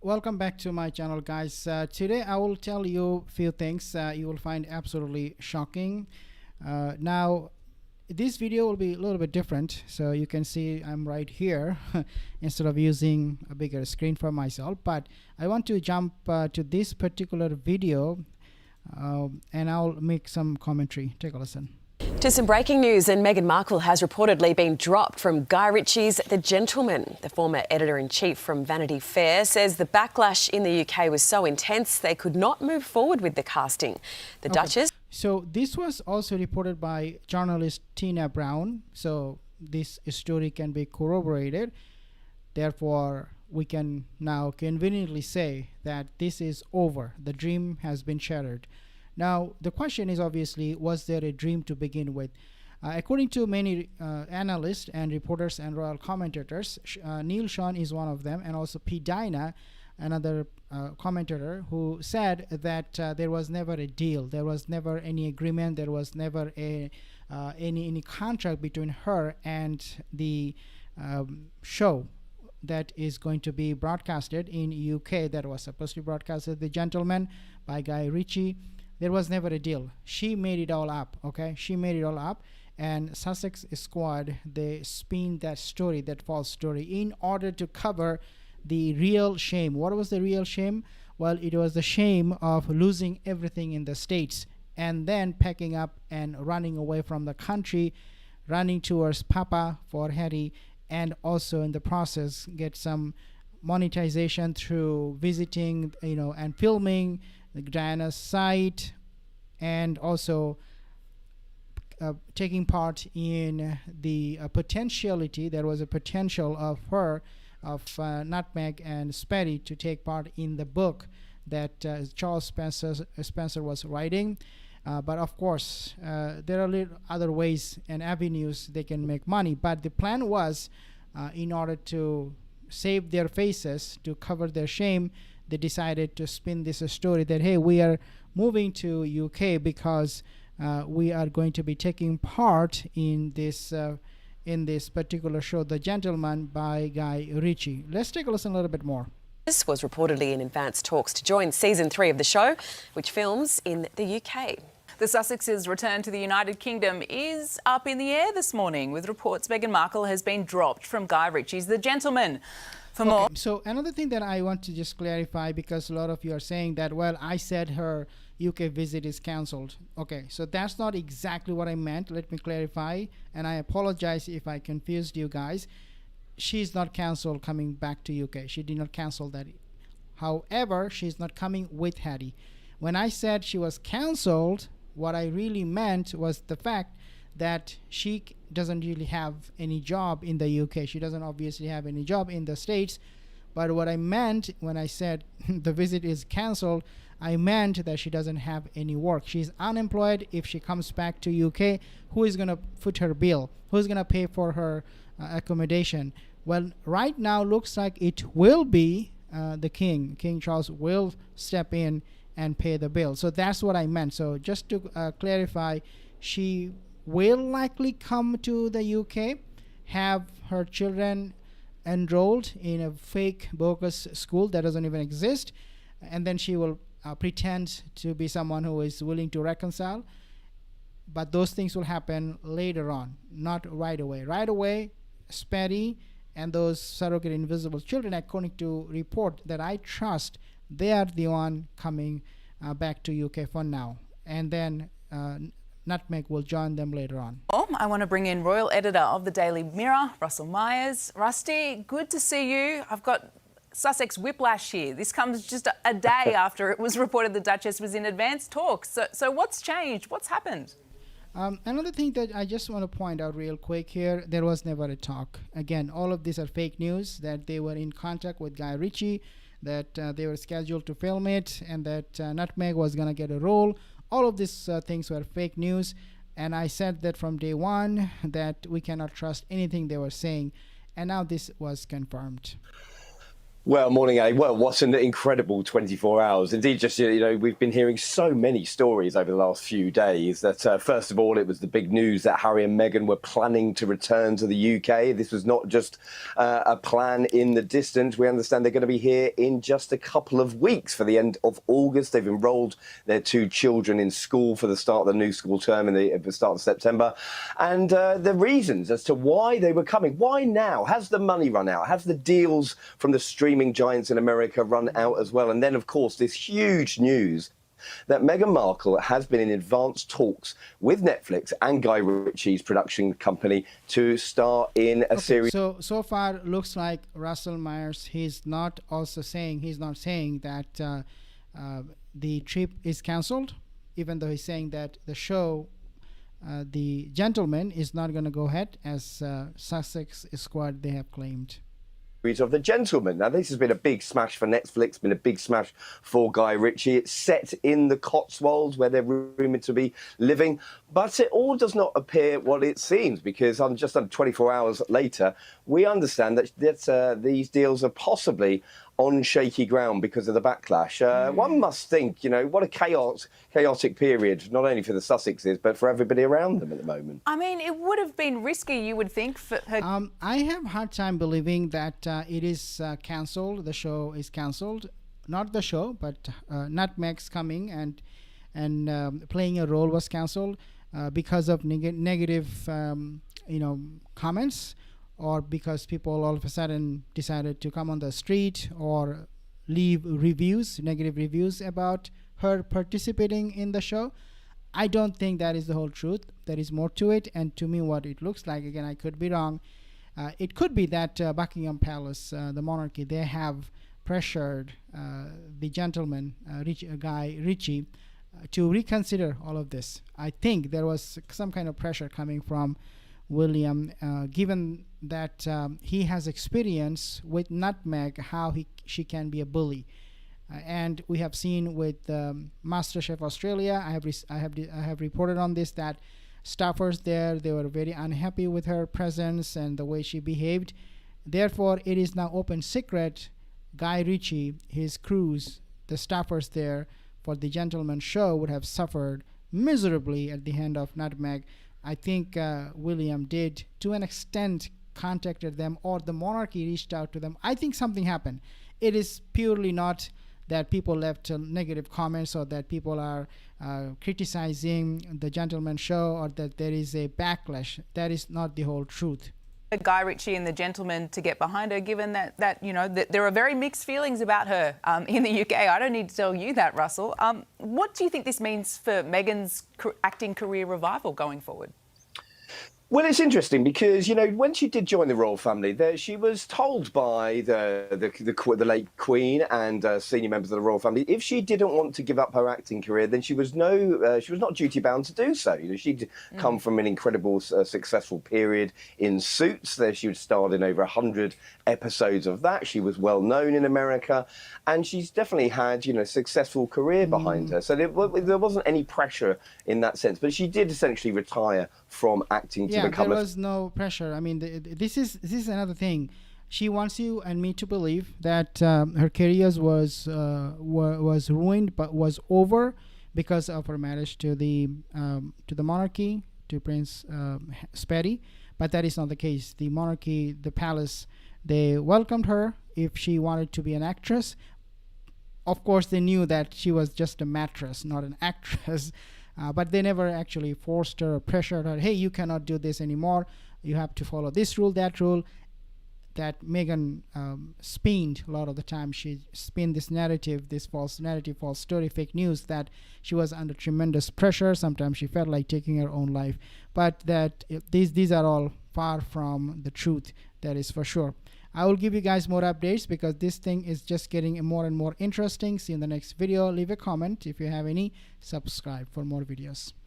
Welcome back to my channel, guys. Today I will tell you a few things you will find absolutely shocking. Now, this video will be a little bit different, so you can see I'm right here instead of using a bigger screen for myself. But I want to jump to this particular video and I'll make some commentary. Take a listen. To some breaking news, and Meghan Markle has reportedly been dropped from Guy Ritchie's The Gentleman. The former editor-in-chief from Vanity Fair says the backlash in the UK was so intense they could not move forward with the casting. The Duchess... So this was also reported by journalist Tina Brown. So this story can be corroborated. Therefore, we can now conveniently say that this is over. The dream has been shattered. Now, the question is obviously, was there a dream to begin with? According to many analysts and reporters and royal commentators, Neil Sean is one of them, and also P. Dinah, another commentator, who said that there was never a deal, there was never any agreement, there was never any contract between her and the show that is going to be broadcasted in UK, that was supposed to be broadcasted The Gentleman by Guy Ritchie. There was never a deal. She made it all up, okay? She made it all up, and Sussex Squad, they spin that story, that false story, in order to cover the real shame. What was the real shame? Well, it was the shame of losing everything in the States and then packing up and running away from the country, running towards Papa for Harry, and also in the process get some monetization through visiting, and filming Diana's site, and also taking part in the potentiality. There was a potential of her, of Nutmeg and Sperry, to take part in the book that Charles Spencer was writing. But of course, there are other ways and avenues they can make money. But the plan was, in order to save their faces, to cover their shame, they decided to spin this story that, hey, we are moving to UK because we are going to be taking part in this particular show, The Gentleman by Guy Ritchie. Let's take a listen a little bit more. This was reportedly in advanced talks to join season 3 of the show, which films in the UK. The Sussex's return to the United Kingdom is up in the air this morning, with reports Meghan Markle has been dropped from Guy Ritchie's The Gentleman. For more... So another thing that I want to just clarify, because a lot of you are saying that, well, I said her UK visit is cancelled. Okay, so that's not exactly what I meant. Let me clarify, and I apologize if I confused you guys. She's not cancelled coming back to UK. She did not cancel that. However, she's not coming with Harry. When I said she was cancelled, what I really meant was the fact that she doesn't really have any job in the UK. She doesn't obviously have any job in the States. But what I meant when I said the visit is cancelled, I meant that she doesn't have any work. She's unemployed. If she comes back to UK, who is going to foot her bill? Who's going to pay for her accommodation? Well, right now looks like it will be the King. King Charles will step in and pay the bill. So that's what I meant. So just to clarify, she will likely come to the UK, have her children enrolled in a fake bogus school that doesn't even exist, and then she will pretend to be someone who is willing to reconcile. But those things will happen later on, not right away. Right away, Sperry and those surrogate invisible children, according to report that I trust, they are the one coming back to UK for now, and then Nutmeg will join them later on. I want to bring in Royal Editor of the Daily Mirror, Russell Myers. Rusty, good to see you. I've got Sussex whiplash here. This comes just a day after it was reported the Duchess was in advanced talks. So what's changed? What's happened? Another thing that I just want to point out real quick here, there was never a talk. Again, all of these are fake news, that they were in contact with Guy Ritchie, that they were scheduled to film it, and that Nutmeg was going to get a role. All of these things were fake news, and I said that from day one, that we cannot trust anything they were saying, and now this was confirmed. Well, morning, A. Well, what an incredible 24 hours. Indeed, just, we've been hearing so many stories over the last few days that, first of all, it was the big news that Harry and Meghan were planning to return to the UK. This was not just a plan in the distance. We understand they're going to be here in just a couple of weeks for the end of August. They've enrolled their 2 children in school for the start of the new school term at the start of September. And the reasons as to why they were coming. Why now? Has the money run out? Has the deals from the streaming giants in America run out as well? And then, of course, this huge news that Meghan Markle has been in advanced talks with Netflix and Guy Ritchie's production company to star in a series. So far, looks like Russell Myers, he's not saying that the trip is cancelled, even though he's saying that the show, The Gentleman, is not going to go ahead as Sussex Squad, they have claimed. Of The Gentleman. Now, this has been a big smash for Netflix, been a big smash for Guy Ritchie. It's set in the Cotswolds, where they're rumoured to be living, but it all does not appear what it seems, because on just under 24 hours later, we understand that these deals are possibly on shaky ground because of the backlash. One must think, what a chaotic period, not only for the Sussexes, but for everybody around them at the moment. I mean, it would have been risky, you would think, for her. I have a hard time believing that it is cancelled. The show is cancelled. Not the show, but Nutmeg's coming and playing a role was cancelled because of negative, comments, or because people all of a sudden decided to come on the street or leave negative reviews about her participating in the show. I don't think that is the whole truth. There is more to it, and to me what it looks like, again, I could be wrong, it could be that Buckingham Palace, the monarchy, they have pressured the gentleman, Guy Ritchie, to reconsider all of this. I think there was some kind of pressure coming from William, given that he has experience with Nutmeg, how she can be a bully, and we have seen with MasterChef Australia. I have reported on this, that staffers there, they were very unhappy with her presence and the way she behaved. Therefore, it is now open secret. Guy Ritchie, his crews, the staffers there for the Gentleman show would have suffered miserably at the hand of Nutmeg. I think William did, to an extent, contacted them, or the monarchy reached out to them. I think something happened. It is purely not that people left negative comments, or that people are criticizing the Gentleman show, or that there is a backlash. That is not the whole truth. Guy Ritchie and The Gentleman to get behind her, given that there are very mixed feelings about her in the UK. I don't need to tell you that, Russell. What do you think this means for Meghan's acting career revival going forward? Well, it's interesting because, when she did join the royal family, she was told by the late Queen and senior members of the royal family, if she didn't want to give up her acting career, then she was not duty bound to do so. She'd come from an incredible, successful period in Suits. There, she had starred in over 100 episodes of that. She was well known in America, and she's definitely had, successful career behind her. So there wasn't any pressure in that sense. But she did essentially retire from acting to become there was no pressure. I mean, this is another thing. She wants you and me to believe that her career was ruined, but was over because of her marriage to the monarchy, to Prince Sperry. But that is not the case. The monarchy, the palace, they welcomed her if she wanted to be an actress. Of course, they knew that she was just a mattress, not an actress. But they never actually forced her or pressured her, hey, you cannot do this anymore. You have to follow this rule, that rule. That Meghan spinned a lot of the time. She spinned this narrative, this false narrative, false story, fake news, that she was under tremendous pressure. Sometimes she felt like taking her own life. But that these are all far from the truth, that is for sure. I will give you guys more updates because this thing is just getting more and more interesting. See you in the next video. Leave a comment if you have any. Subscribe for more videos.